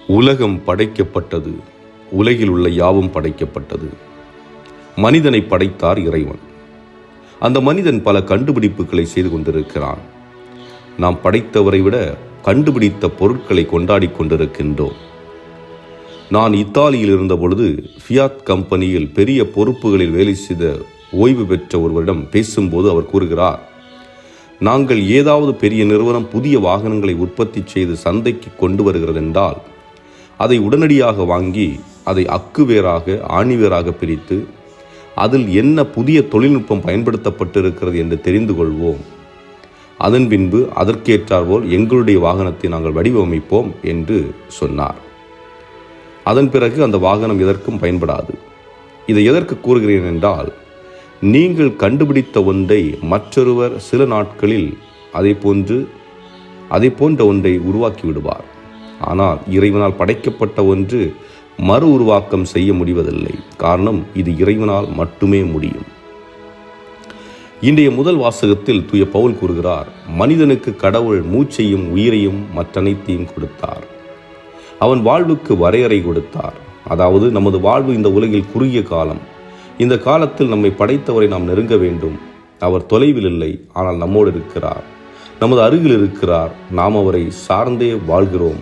உலகம் படைக்கப்பட்டது, உலகில் உள்ள யாவும் படைக்கப்பட்டது. மனிதனை படைத்தார் இறைவன். அந்த மனிதன் பல கண்டுபிடிப்புகளை செய்து கொண்டிருக்கிறான். நாம் படைத்தவரை விட கண்டுபிடித்த பொருட்களை கொண்டாடி கொண்டிருக்கின்றோம். நான் இத்தாலியில் இருந்த பொழுது ஃபியாட் கம்பெனியில் பெரிய பொறுப்புகளில் வேலை செய்த ஓய்வு பெற்ற ஒருவரிடம் பேசும்போது அவர் கூறுகிறார், நாங்கள் ஏதாவது பெரிய நிறுவனம் புதிய வாகனங்களை உற்பத்தி செய்து சந்தைக்கு கொண்டு வருகிறது என்றால் அதை உடனடியாக வாங்கி அதை அக்குவேராக ஆணிவேராக பிரித்து அதில் என்ன புதிய தொழில்நுட்பம் பயன்படுத்தப்பட்டிருக்கிறது என்று தெரிந்து கொள்வோம். அதன் பின்பு அதற்கேற்றாற்போல் எங்களுடைய வாகனத்தை நாங்கள் வடிவமைப்போம் என்று சொன்னார். அதன் பிறகு அந்த வாகனம் எதற்கும் பயன்படாது. இதை எதற்கு கூறுகிறேன் என்றால், நீங்கள் கண்டுபிடித்த ஒன்றை மற்றொருவர் சில நாட்களில் அதை போன்ற ஒன்றை உருவாக்கி விடுவார். ஆனால் இறைவனால் படைக்கப்பட்ட ஒன்று மறு உருவாக்கம் செய்ய முடிவதில்லை. காரணம், இது இறைவனால் மட்டுமே முடியும். இன்றைய முதல் வாசகத்தில் தூய பவுல் கூறுகிறார், மனிதனுக்கு கடவுள் மூச்சையும் உயிரையும் மற்றனைத்தையும் கொடுத்தார். அவன் வாழ்வுக்கு வரையறை கொடுத்தார். அதாவது நமது வாழ்வு இந்த உலகில் குறுகிய காலம். இந்த காலத்தில் நம்மை படைத்தவரை நாம் நெருங்க வேண்டும். அவர் தொலைவில் இல்லை, ஆனால் நம்மோடு இருக்கிறார், நமது அருகில் இருக்கிறார். நாம் அவரை சார்ந்தே வாழ்கிறோம்,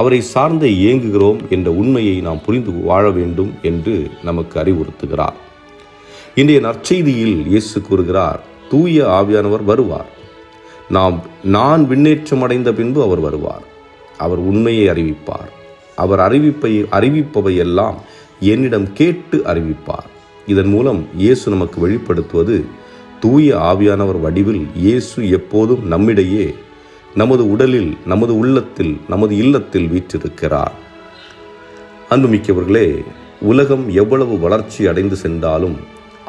அவரை சார்ந்தே இயங்குகிறோம் என்ற உண்மையை நாம் புரிந்து வாழ வேண்டும் என்று நமக்கு அறிவுறுத்துகிறார். இன்றைய நற்செய்தியில் இயேசு கூறுகிறார், தூய ஆவியானவர் வருவார். நான் விண்ணேற்றம் அடைந்த பின்பு அவர் வருவார். அவர் உண்மையை அறிவிப்பார். அவர் அறிவிப்பவை எல்லாம் என்னிடம் கேட்டு அறிவிப்பார். இதன் மூலம் இயேசு நமக்கு வெளிப்படுத்துவது, தூய ஆவியானவர் வடிவில் இயேசு எப்போதும் நம்மிடையே, நமது உடலில், நமது உள்ளத்தில், நமது இல்லத்தில் வீற்றிருக்கிறார். அன்புமிக்கவர்களே, உலகம் எவ்வளவு வளர்ச்சி அடைந்து சென்றாலும்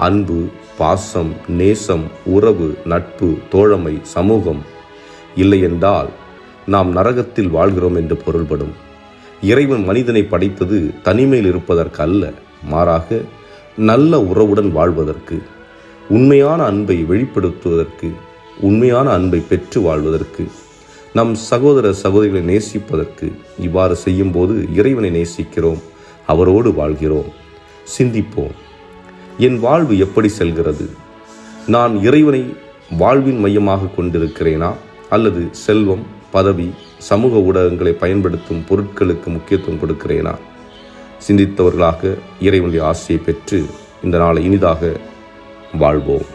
அன்பு, பாசம், நேசம், உறவு, நட்பு, தோழமை, சமூகம் இல்லையென்றால் நாம் நரகத்தில் வாழ்கிறோம் என்று பொருள்படும். இறைவன் மனிதனை படைத்தது தனிமையில் இருப்பதற்கு அல்ல, மாறாக நல்ல உறவுடன் வாழ்வதற்கு, உண்மையான அன்பை வெளிப்படுத்துவதற்கு, உண்மையான அன்பை பெற்று வாழ்வதற்கு, நம் சகோதர சகோதரிகளை நேசிப்பதற்கு. இவ்வாறு செய்யும்போது இறைவனை நேசிக்கிறோம், அவரோடு வாழ்கிறோம். சிந்திப்போம், என் வாழ்வு எப்படி செல்கிறது? நான் இறைவனை வாழ்வின் மையமாக கொண்டிருக்கிறேனா, அல்லது செல்வம், பதவி, சமூக ஊடகங்களை பயன்படுத்தும் பொருட்களுக்கு முக்கியத்துவம் கொடுக்கிறேனா? சிந்தித்தவர்களாக இறைவனுடைய ஆசையை பெற்று இந்த நாளை இனிதாக வாழ்வோம்.